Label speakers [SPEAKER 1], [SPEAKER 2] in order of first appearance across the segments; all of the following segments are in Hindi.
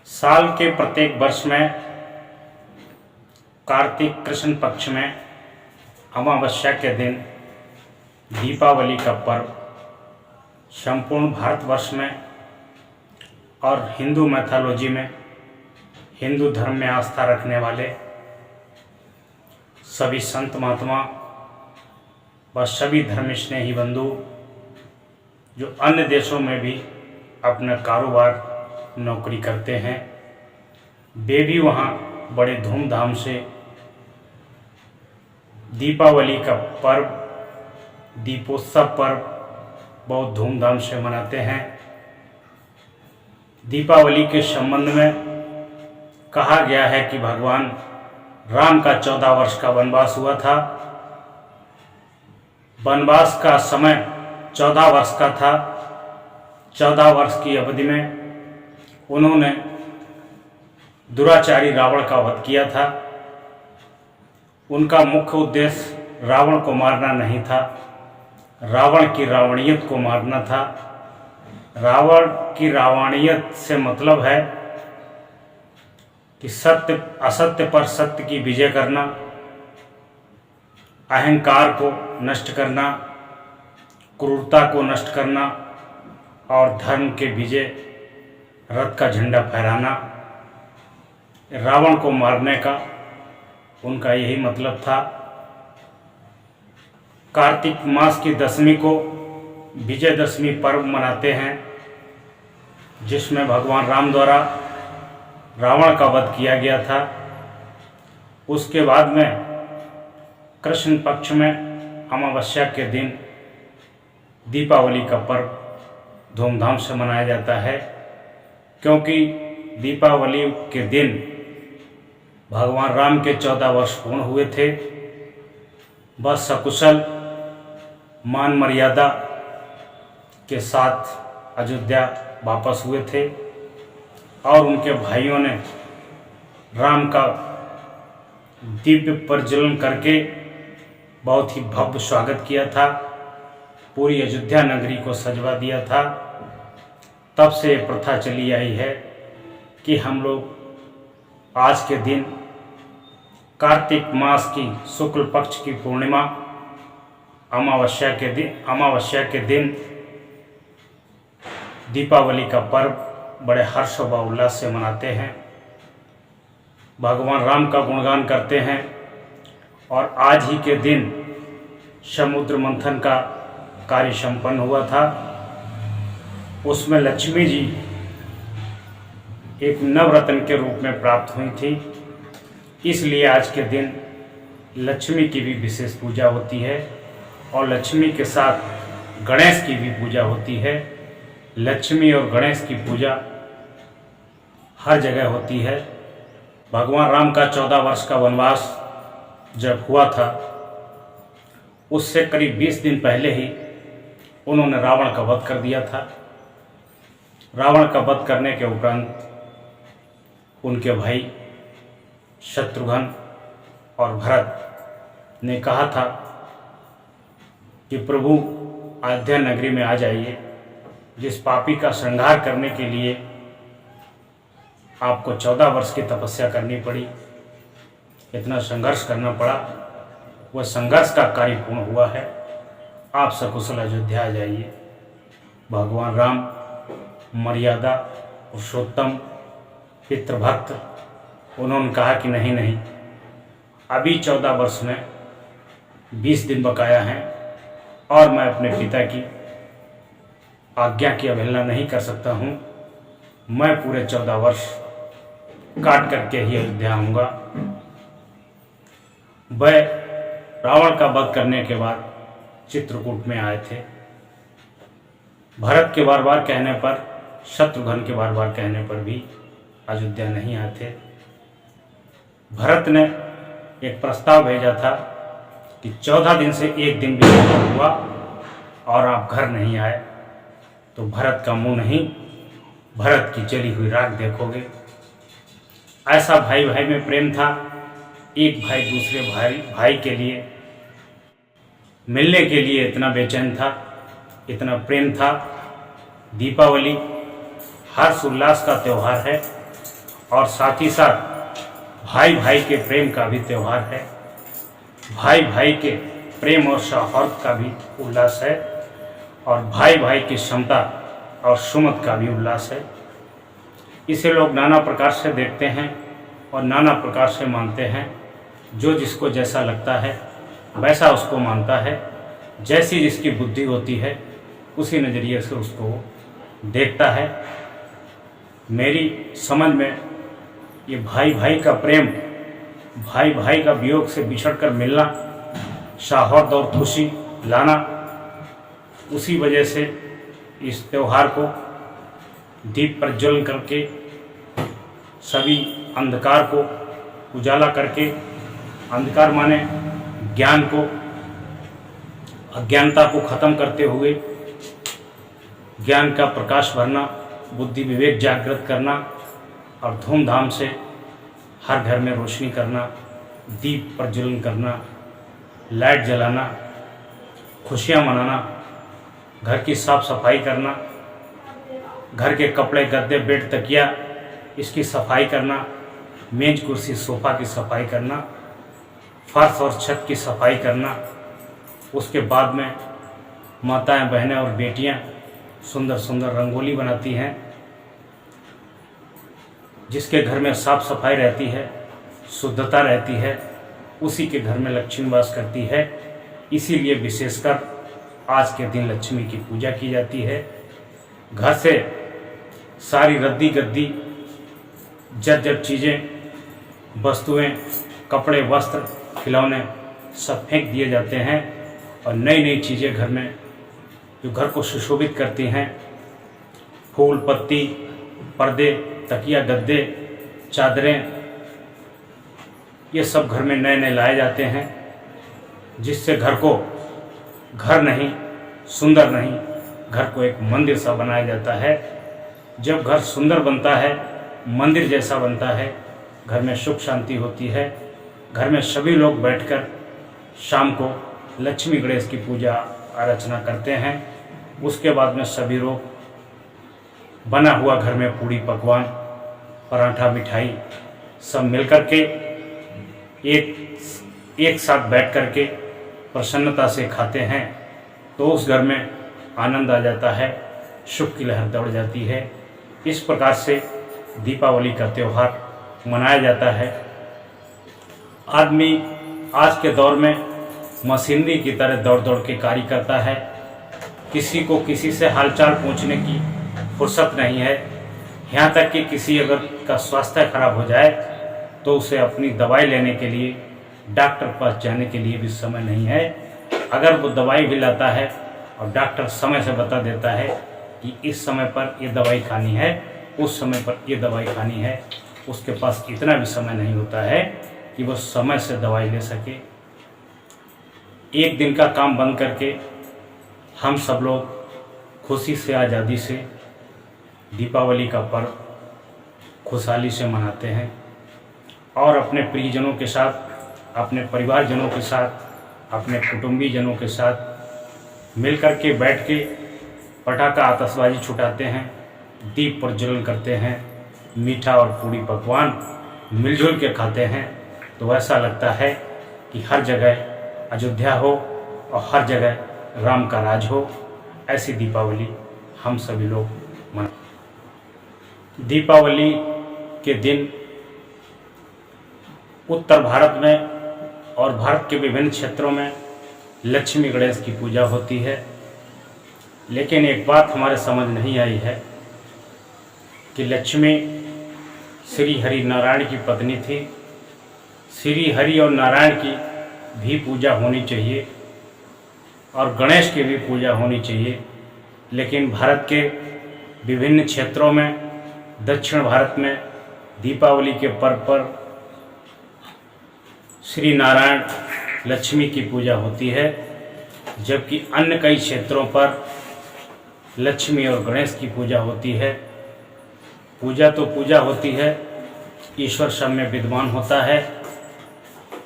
[SPEAKER 1] साल के प्रत्येक वर्ष में कार्तिक कृष्ण पक्ष में अमावस्या के दिन दीपावली का पर्व संपूर्ण भारतवर्ष में और हिंदू मैथोलॉजी में, हिंदू धर्म में आस्था रखने वाले सभी संत महात्मा व सभी धर्म स्नेही बंधु जो अन्य देशों में भी अपना कारोबार नौकरी करते हैं, वे भी वहाँ बड़े धूमधाम से दीपावली का पर्व, दीपोत्सव पर्व बहुत धूमधाम से मनाते हैं। दीपावली के संबंध में कहा गया है कि भगवान राम का 14 वर्ष का वनवास हुआ था। वनवास का समय 14 वर्ष का था। 14 वर्ष की अवधि में उन्होंने दुराचारी रावण का वध किया था। उनका मुख्य उद्देश्य रावण को मारना नहीं था, रावण की रावणियत को मारना था। रावण की रावणियत से मतलब है कि सत्य असत्य पर सत्य की विजय करना, अहंकार को नष्ट करना, क्रूरता को नष्ट करना और धर्म के विजय रथ का झंडा फहराना। रावण को मारने का उनका यही मतलब था। कार्तिक मास की दशमी को विजयदशमी पर्व मनाते हैं, जिसमें भगवान राम द्वारा रावण का वध किया गया था। उसके बाद में कृष्ण पक्ष में अमावस्या के दिन दीपावली का पर्व धूमधाम से मनाया जाता है, क्योंकि दीपावली के दिन भगवान राम के 14 वर्ष पूर्ण हुए थे। बस सकुशल मान मर्यादा के साथ अयोध्या वापस हुए थे और उनके भाइयों ने राम का दिव्य प्रज्वलन करके बहुत ही भव्य स्वागत किया था। पूरी अयोध्या नगरी को सजवा दिया था। तब से प्रथा चली आई है कि हम लोग आज के दिन कार्तिक मास की शुक्ल पक्ष की पूर्णिमा अमावस्या के दिन दीपावली का पर्व बड़े हर्ष व उल्लास से मनाते हैं, भगवान राम का गुणगान करते हैं। और आज ही के दिन समुद्र मंथन का कार्य संपन्न हुआ था। उसमें लक्ष्मी जी एक नवरत्न के रूप में प्राप्त हुई थी, इसलिए आज के दिन लक्ष्मी की भी विशेष पूजा होती है और लक्ष्मी के साथ गणेश की भी पूजा होती है। लक्ष्मी और गणेश की पूजा हर जगह होती है। भगवान राम का 14 वर्ष का वनवास जब हुआ था, उससे करीब 20 दिन पहले ही उन्होंने रावण का वध कर दिया था। रावण का वध करने के उपरांत उनके भाई शत्रुघ्न और भरत ने कहा था कि प्रभु अयोध्या नगरी में आ जाइए। जिस पापी का संहार करने के लिए आपको 14 वर्ष की तपस्या करनी पड़ी, इतना संघर्ष करना पड़ा, वह संघर्ष का कार्य पूर्ण हुआ है। आप सकुशल अयोध्या आ जाइए। भगवान राम मर्यादा पुरुषोत्तम पितृभक्त, उन्होंने कहा कि नहीं नहीं, अभी 14 वर्ष में 20 दिन बकाया हैं और मैं अपने पिता की आज्ञा की अवहेलना नहीं कर सकता हूँ। मैं पूरे 14 वर्ष काट करके ही अयोध्या आऊँगा। वह रावण का वध करने के बाद चित्रकूट में आए थे। भरत के बार बार कहने पर, शत्रुघ्न के बार बार कहने पर भी अयोध्या नहीं आए थे। भरत ने एक प्रस्ताव भेजा था कि 14 दिन से एक दिन भी नहीं हुआ और आप घर नहीं आए तो भरत का मुंह नहीं, भरत की जली हुई राख देखोगे। ऐसा भाई भाई में प्रेम था। एक भाई दूसरे भाई के लिए मिलने के लिए इतना बेचैन था, इतना प्रेम था। दीपावली हर्ष उल्लास का त्यौहार है। और साथ ही साथ भाई भाई के प्रेम का भी त्यौहार है। भाई भाई के प्रेम और सौहार्द का भी उल्लास है और भाई भाई की क्षमता और सुमत का भी उल्लास है। इसे लोग नाना प्रकार से देखते हैं और नाना प्रकार से मानते हैं। जो जिसको जैसा लगता है वैसा उसको मानता है। जैसी जिसकी बुद्धि होती है उसी नज़रिए से उसको देखता है। मेरी समझ में ये भाई भाई का प्रेम, भाई भाई का वियोग से बिछड़ कर मिलना, सौहार्द और खुशी लाना, उसी वजह से इस त्यौहार को दीप प्रज्वलन करके सभी अंधकार को उजाला करके, अंधकार माने ज्ञान को, अज्ञानता को खत्म करते हुए ज्ञान का प्रकाश भरना, बुद्धि विवेक जागृत करना और धूमधाम से हर घर में रोशनी करना, दीप प्रज्वलन करना, लाइट जलाना, खुशियाँ मनाना, घर की साफ सफाई करना, घर के कपड़े गद्दे बेड तकिया इसकी सफाई करना, मेज कुर्सी सोफ़ा की सफाई करना, फर्श और छत की सफाई करना। उसके बाद में माताएं, बहनें और बेटियां सुंदर सुंदर रंगोली बनाती हैं। जिसके घर में साफ सफाई रहती है, शुद्धता रहती है, उसी के घर में लक्ष्मी वास करती है। इसीलिए विशेषकर आज के दिन लक्ष्मी की पूजा की जाती है। घर से सारी रद्दी गद्दी जर्जर चीज़ें, वस्तुएं, कपड़े, वस्त्र, खिलौने सब फेंक दिए जाते हैं और नई नई चीज़ें घर में जो घर को सुशोभित करती हैं, फूल पत्ती, पर्दे, तकिया गद्दे, चादरें, ये सब घर में नए नए लाए जाते हैं। जिससे घर को घर नहीं, सुंदर नहीं, घर को एक मंदिर सा बनाया जाता है। जब घर सुंदर बनता है, मंदिर जैसा बनता है, घर में सुख शांति होती है। घर में सभी लोग बैठकर शाम को लक्ष्मी गणेश की पूजा अर्चना करते हैं। उसके बाद में सभी लोग बना हुआ घर में पूड़ी पकवान, पराठा, मिठाई सब मिलकर के एक साथ बैठ कर के प्रसन्नता से खाते हैं। तो उस घर में आनंद आ जाता है, सुख की लहर दौड़ जाती है। इस प्रकार से दीपावली का त्यौहार मनाया जाता है। आदमी आज के दौर में मशीनरी की तरह दौड़ दौड़ के कार्य करता है। किसी को किसी से हालचाल पूछने की फुर्सत नहीं है। यहाँ तक कि किसी अगर का स्वास्थ्य खराब हो जाए तो उसे अपनी दवाई लेने के लिए डॉक्टर के पास जाने के लिए भी समय नहीं है। अगर वो दवाई भी लाता है और डॉक्टर समय से बता देता है कि इस समय पर ये दवाई खानी है, उस समय पर ये दवाई खानी है, उसके पास इतना भी समय नहीं होता है कि वो समय से दवाई ले सके। एक दिन का काम बंद करके हम सब लोग खुशी से, आज़ादी से दीपावली का पर्व खुशहाली से मनाते हैं और अपने प्रियजनों के साथ, अपने परिवारजनों के साथ, अपने कुटुंबीजनों के साथ मिलकर के बैठ के पटाखा आतिशबाजी छुटाते हैं, दीप प्रज्वलन करते हैं, मीठा और पूड़ी पकवान मिलजुल के खाते हैं। तो ऐसा लगता है कि हर जगह अयोध्या हो और हर जगह राम का राज हो। ऐसी दीपावली हम सभी लोग मनाते। दीपावली के दिन उत्तर भारत में और भारत के विभिन्न क्षेत्रों में लक्ष्मी गणेश की पूजा होती है। लेकिन एक बात हमारे समझ नहीं आई है कि लक्ष्मी श्री हरि नारायण की पत्नी थी। श्री हरि और नारायण की भी पूजा होनी चाहिए और गणेश की भी पूजा होनी चाहिए। लेकिन भारत के विभिन्न क्षेत्रों में, दक्षिण भारत में दीपावली के पर्व पर श्री नारायण लक्ष्मी की पूजा होती है, जबकि अन्य कई क्षेत्रों पर लक्ष्मी और गणेश की पूजा होती है। पूजा तो पूजा होती है, ईश्वर सब में विद्यमान होता है।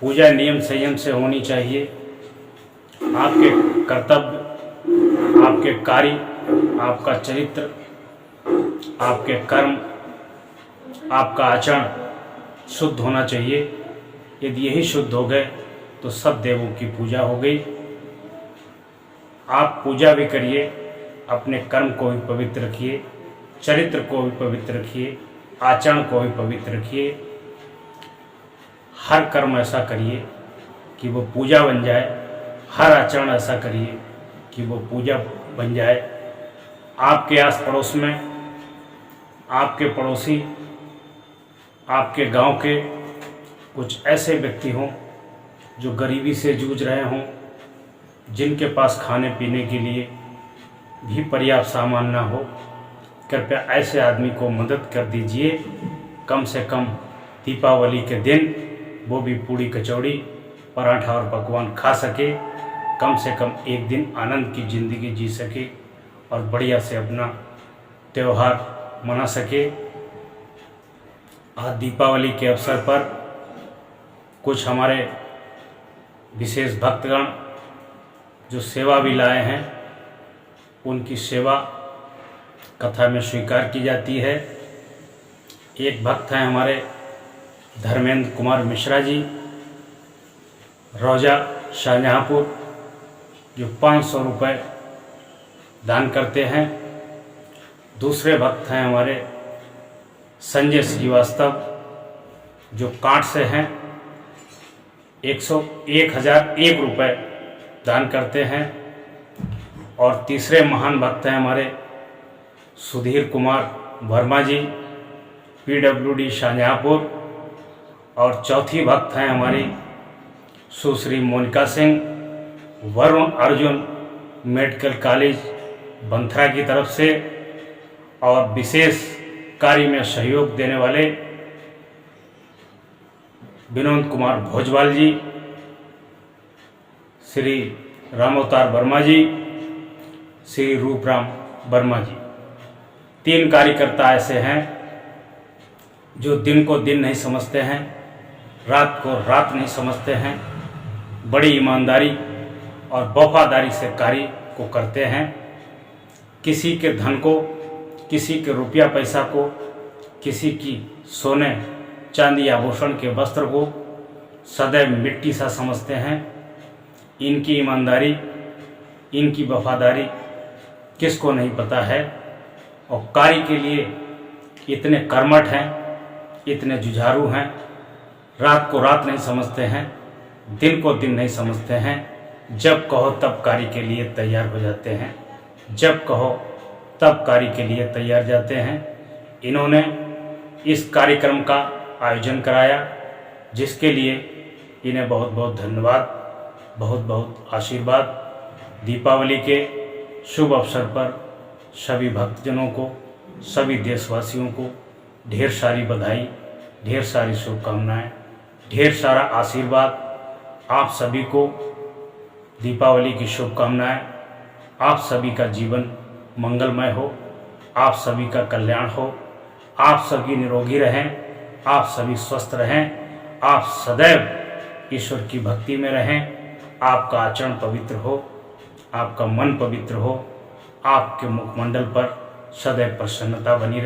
[SPEAKER 1] पूजा नियम संयम से होनी चाहिए। आपके कर्तव्य, आपके कार्य, आपका चरित्र, आपके कर्म आपका आचरण शुद्ध होना चाहिए। यदि यही शुद्ध हो गए तो सब देवों की पूजा हो गई। आप पूजा भी करिए, अपने कर्म को भी पवित्र रखिए, चरित्र को भी पवित्र रखिए, आचरण को भी पवित्र रखिए। हर कर्म ऐसा करिए कि वो पूजा बन जाए, हर आचरण ऐसा करिए कि वो पूजा बन जाए। आपके आस पड़ोस में आपके पड़ोसी, आपके गांव के कुछ ऐसे व्यक्ति हों जो गरीबी से जूझ रहे हों, जिनके पास खाने पीने के लिए भी पर्याप्त सामान ना हो, कृपया ऐसे आदमी को मदद कर दीजिए। कम से कम दीपावली के दिन वो भी पूड़ी कचौड़ी पराठा और पकवान खा सके, कम से कम एक दिन आनंद की ज़िंदगी जी सके और बढ़िया से अपना त्यौहार मना सके। आज दीपावली के अवसर पर कुछ हमारे विशेष भक्तगण जो सेवा भी लाए हैं, उनकी सेवा कथा में स्वीकार की जाती है। एक भक्त हैं हमारे धर्मेंद्र कुमार मिश्रा जी, रोजा शाहजहाँपुर, जो 500 रुपये दान करते हैं। दूसरे भक्त हैं हमारे संजय श्रीवास्तव, जो कांट से हैं, 101,001 रुपये दान करते हैं। और तीसरे महान भक्त हैं हमारे सुधीर कुमार वर्मा जी, PWD शाहजहाँपुर। और चौथी भक्त हैं हमारी सुश्री मोनिका सिंह, वरुण अर्जुन मेडिकल कॉलेज बंथरा की तरफ से। और विशेष कार्य में सहयोग देने वाले विनोद कुमार भोजवाल जी, श्री रामअवतार वर्मा जी, श्री रूपराम वर्मा जी। 3 कार्यकर्ता ऐसे हैं जो दिन को दिन नहीं समझते हैं, रात को रात नहीं समझते हैं, बड़ी ईमानदारी और वफादारी से कार्य को करते हैं। किसी के धन को, किसी के रुपया पैसा को, किसी की सोने चांदी आभूषण के वस्त्र को सदैव मिट्टी सा समझते हैं। इनकी ईमानदारी, इनकी वफादारी किसको नहीं पता है। और कार्य के लिए इतने कर्मठ हैं, इतने जुझारू हैं, रात को रात नहीं समझते हैं, दिन को दिन नहीं समझते हैं। जब कहो तब कार्य के लिए तैयार हो जाते हैं, जब कहो तब कार्य के लिए तैयार जाते हैं। इन्होंने इस कार्यक्रम का आयोजन कराया, जिसके लिए इन्हें बहुत बहुत धन्यवाद, बहुत बहुत आशीर्वाद। दीपावली के शुभ अवसर पर सभी भक्तजनों को, सभी देशवासियों को ढेर सारी बधाई, ढेर सारी शुभकामनाएं, ढेर सारा आशीर्वाद। आप सभी को दीपावली की शुभकामनाएं। आप सभी का जीवन मंगलमय हो, आप सभी का कल्याण हो, आप सभी निरोगी रहें, आप सभी स्वस्थ रहें, आप सदैव ईश्वर की भक्ति में रहें, आपका आचरण पवित्र हो, आपका मन पवित्र हो, आपके मुखमंडल पर सदैव प्रसन्नता बनी रहे।